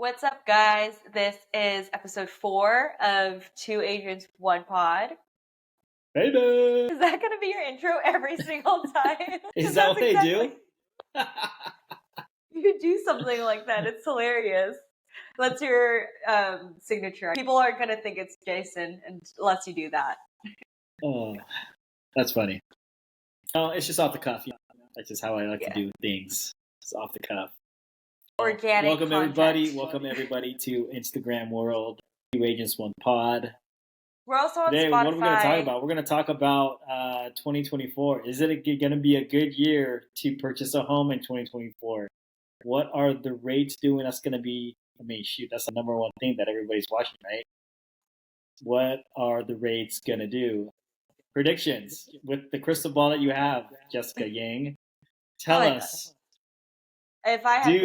What's up, guys? This is episode 4 of Two Agents, One Pod. Hey, babe. Is that going to be your intro every single time? Is that what they do? You do something like that. It's hilarious. That's your signature. People aren't going to think it's Jason unless you do that. Oh, that's funny. Oh, it's just off the cuff. That's just how I like to do things. Just off the cuff. Organic Welcome content. Welcome everybody to Instagram World. Two Agents, One Pod. We're also on Today, Spotify. what are we going to talk about? We're going to talk about 2024. Is it going to be a good year to purchase a home in 2024? What are the rates doing? That's going to be, that's the number one thing that everybody's watching, right? What are the rates going to do? Predictions with the crystal ball that you have, Jessica Yang. Tell us. If I had a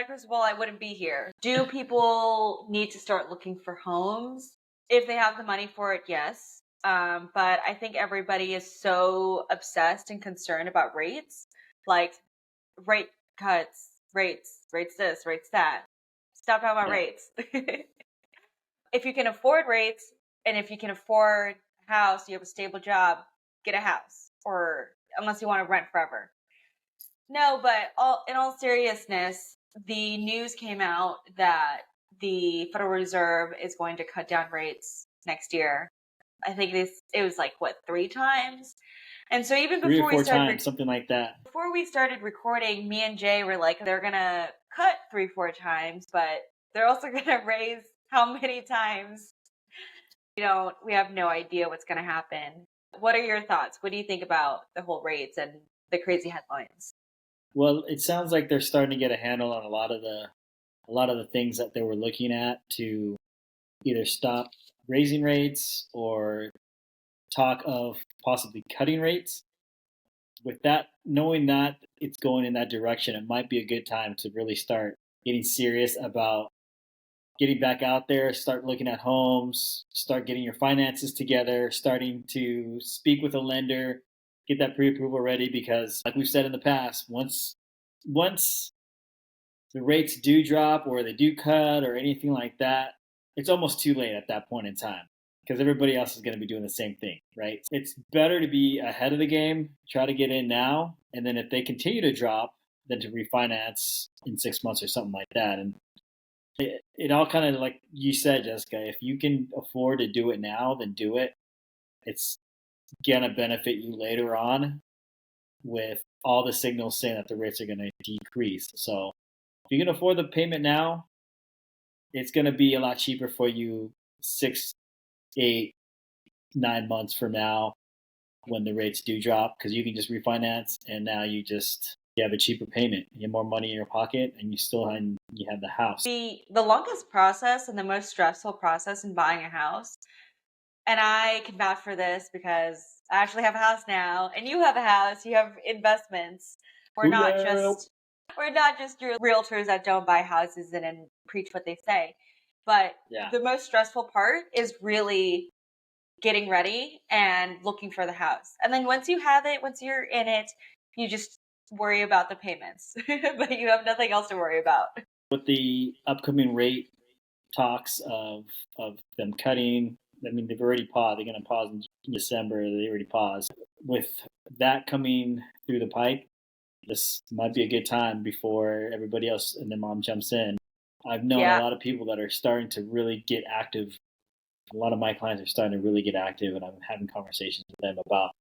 crystal ball, I wouldn't be here. Do people need to start looking for homes? If they have the money for it, yes. But I think everybody is so obsessed and concerned about rates, like rate cuts, rates this, rates that. Stop talking about rates. If you can afford rates, and if you can afford a house, you have a stable job, get a house. Or unless you want to rent forever. No, but in all seriousness, the news came out that the Federal Reserve is going to cut down rates next year. I think it was like, 3 times? And so even before 3 or 4 times, something like that. Before we started recording, me and Jay were like, they're going to cut 3-4 times, but they're also going to raise how many times? We have no idea what's going to happen. What are your thoughts? What do you think about the whole rates and the crazy headlines? Well, it sounds like they're starting to get a handle on a lot of the things that they were looking at to either stop raising rates or talk of possibly cutting rates. With that, knowing that it's going in that direction, it might be a good time to really start getting serious about getting back out there, start looking at homes, start getting your finances together, starting to speak with a lender, get that pre-approval ready, because like we've said in the past, once the rates do drop or they do cut or anything like that, it's almost too late at that point in time because everybody else is going to be doing the same thing, right? It's better to be ahead of the game, try to get in now, and then if they continue to drop, then to refinance in 6 months or something like that. And it all kind of, like you said, Jessica, if you can afford to do it now, then do it. It's going to benefit you later on with all the signals saying that the rates are going to decrease. So if you can afford the payment now, it's going to be a lot cheaper for you 6, 8, 9 months from now when the rates do drop, because you can just refinance and now you have a cheaper payment. You have more money in your pocket and you have the house. The longest process and the most stressful process in buying a house, and I can vouch for this because I actually have a house now, and you have a house, you have investments. We're not just your realtors that don't buy houses and preach what they say. But the most stressful part is really getting ready and looking for the house. And then once you have it, once you're in it, you just worry about the payments, but you have nothing else to worry about. With the upcoming rate talks of them cutting, they've already paused. They're going to pause in December. They already paused. With that coming through the pipe, this might be a good time before everybody else and their mom jumps in. I've known a lot of people that are starting to really get active. A lot of my clients are starting to really get active, and I'm having conversations with them about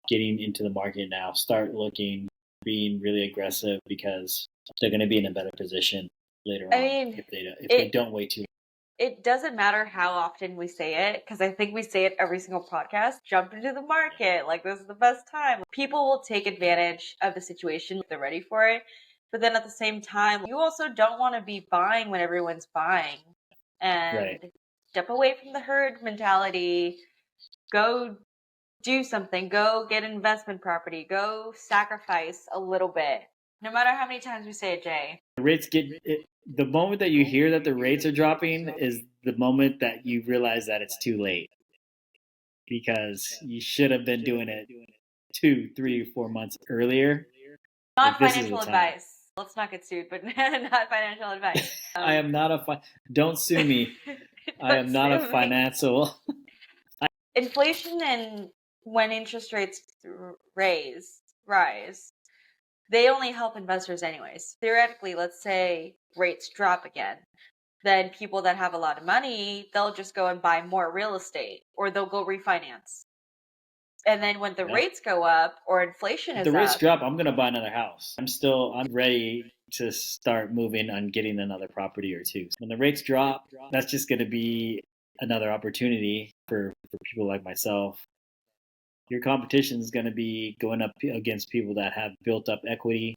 getting into the market now, start looking, being really aggressive, because they're going to be in a better position later on if they don't wait too long. It doesn't matter how often we say it, because I think we say it every single podcast. Jump into the market. Like, this is the best time. People will take advantage of the situation if they're ready for it. But then at the same time, you also don't want to be buying when everyone's buying. And step away from the herd mentality. Go do something. Go get an investment property. Go sacrifice a little bit. No matter how many times we say it, Jay. The rates the moment that you hear that the rates are dropping is the moment that you realize that it's too late, because you should have been doing it 2, 3, 4 months earlier. Not financial advice. Let's not get sued, but not financial advice. I am not don't sue me. I am not a financial. Inflation and when interest rates rise, they only help investors anyways. Theoretically, let's say rates drop again, then people that have a lot of money, they'll just go and buy more real estate or they'll go refinance. And then when the rates go up or inflation is the rates up, drop, I'm going to buy another house. I'm ready to start moving on getting another property or two. When the rates drop, that's just going to be another opportunity for people like myself. Your competition is going to be going up against people that have built up equity,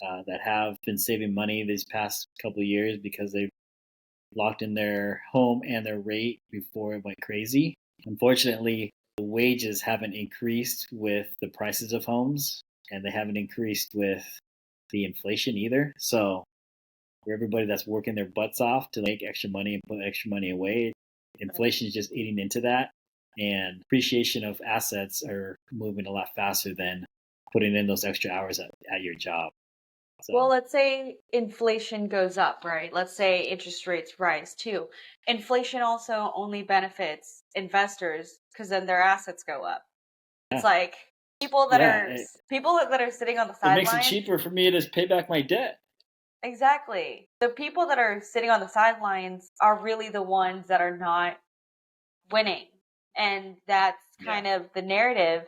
that have been saving money these past couple of years because they've locked in their home and their rate before it went crazy. Unfortunately, the wages haven't increased with the prices of homes, and they haven't increased with the inflation either. So for everybody that's working their butts off to make extra money and put extra money away, inflation is just eating into that, and appreciation of assets are moving a lot faster than putting in those extra hours at your job. So. Well, let's say inflation goes up, right? Let's say interest rates rise too. Inflation also only benefits investors because then their assets go up. Yeah. It's like people that are sitting on the sidelines. It makes it cheaper for me to pay back my debt. Exactly. The people that are sitting on the sidelines are really the ones that are not winning. And that's kind of the narrative.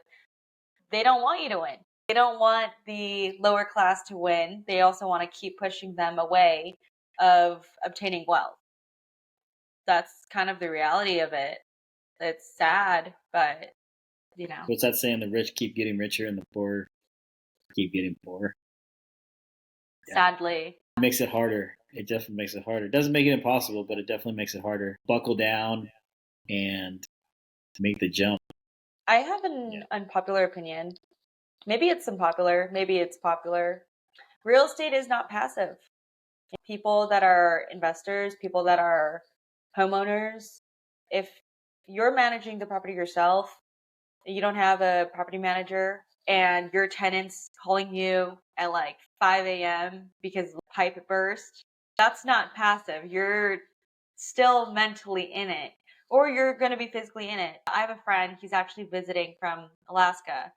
They don't want you to win. They don't want the lower class to win. They also want to keep pushing them away of obtaining wealth. That's kind of the reality of it. It's sad, but you know. What's that saying? The rich keep getting richer and the poor keep getting poorer. Sadly. It makes it harder. It definitely makes it harder. It doesn't make it impossible, but it definitely makes it harder. Buckle down and make the jump. I have an unpopular opinion. Maybe it's unpopular. Maybe it's popular. Real estate is not passive. People that are investors, people that are homeowners, if you're managing the property yourself, you don't have a property manager, and your tenant's calling you at like 5 a.m. because the pipe burst, that's not passive. You're still mentally in it, or you're going to be physically in it. I have a friend, he's actually visiting from Alaska,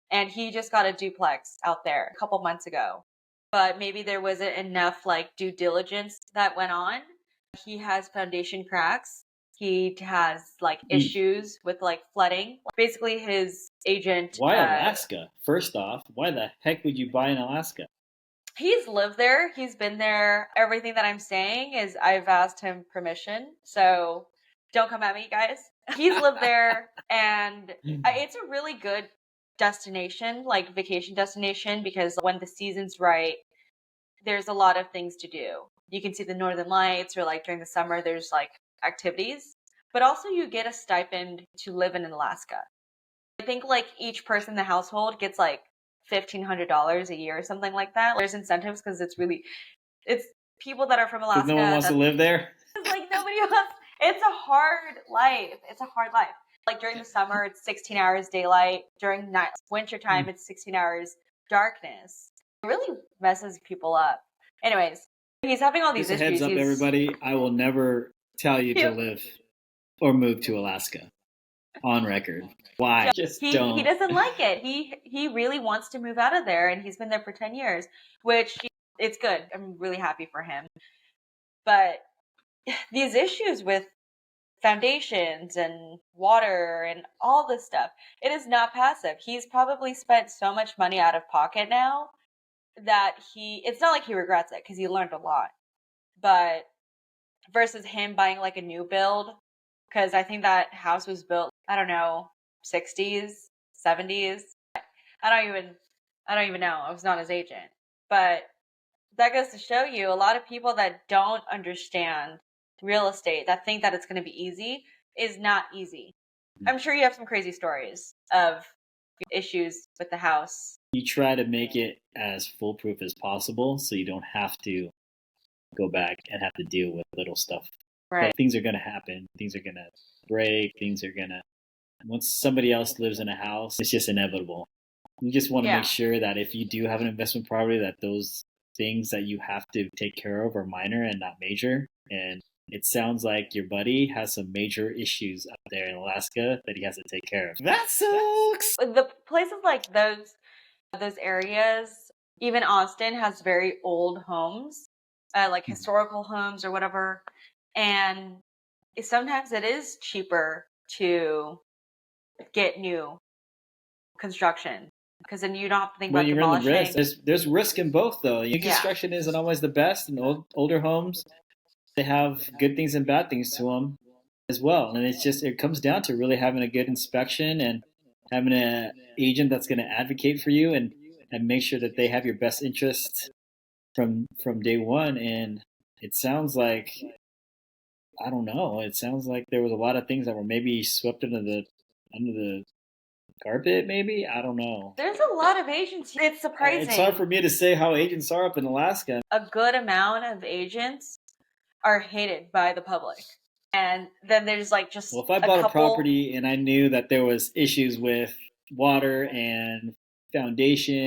and he just got a duplex out there a couple months ago. But maybe there wasn't enough like due diligence that went on. He has foundation cracks. He has like issues with like flooding. Basically his agent... Why Alaska? First off, why the heck would you buy in Alaska? He's lived there. He's been there. Everything that I'm saying is I've asked him permission. So don't come at me, guys. He's lived there, and it's a really good destination, like vacation destination, because when the season's right, there's a lot of things to do. You can see the northern lights, or like during the summer there's like activities, but also you get a stipend to live in Alaska. I think like each person in the household gets like $1,500 a year or something like that. There's incentives because it's people that are from Alaska. No one wants to live there. It's like nobody wants. It's a hard life. It's a hard life. Like during the summer, it's 16 hours daylight. During winter time, it's 16 hours darkness. It really messes people up. Anyways, he's having all these issues. Heads up, everybody. I will never tell you to live or move to Alaska. On record. Why? Don't. He doesn't like it. He really wants to move out of there, and he's been there for 10 years, which it's good. I'm really happy for him. But these issues with foundations and water and all this stuff, it is not passive. He's probably spent so much money out of pocket now that it's not like he regrets it because he learned a lot. But versus him buying like a new build, because I think that house was built, I don't know, 60s, 70s. I don't even know. I was not his agent. But that goes to show you a lot of people that don't understand real estate, that think that it's going to be easy, is not easy. I'm sure you have some crazy stories of issues with the house. You try to make it as foolproof as possible so you don't have to go back and have to deal with little stuff. Right. But things are going to happen. Things are going to break. Once somebody else lives in a house, it's just inevitable. You just want to make sure that if you do have an investment property, that those things that you have to take care of are minor and not major. And it sounds like your buddy has some major issues up there in Alaska that he has to take care of. That sucks. The places like those areas, even Austin has very old homes, like historical homes or whatever. And sometimes it is cheaper to get new construction because then you don't have to think about You're demolishing. in the risk. There's risk in both, though. New construction isn't always the best, and older homes, they have good things and bad things to them as well. And it comes down to really having a good inspection and having an agent that's going to advocate for you and make sure that they have your best interest from day one. And it sounds like, I don't know, it sounds like there was a lot of things that were maybe swept under the carpet, maybe. I don't know. There's a lot of agents. It's surprising. It's hard for me to say how agents are up in Alaska. A good amount of agents are hated by the public. And then there's like just if I bought a property and I knew that there was issues with water and foundation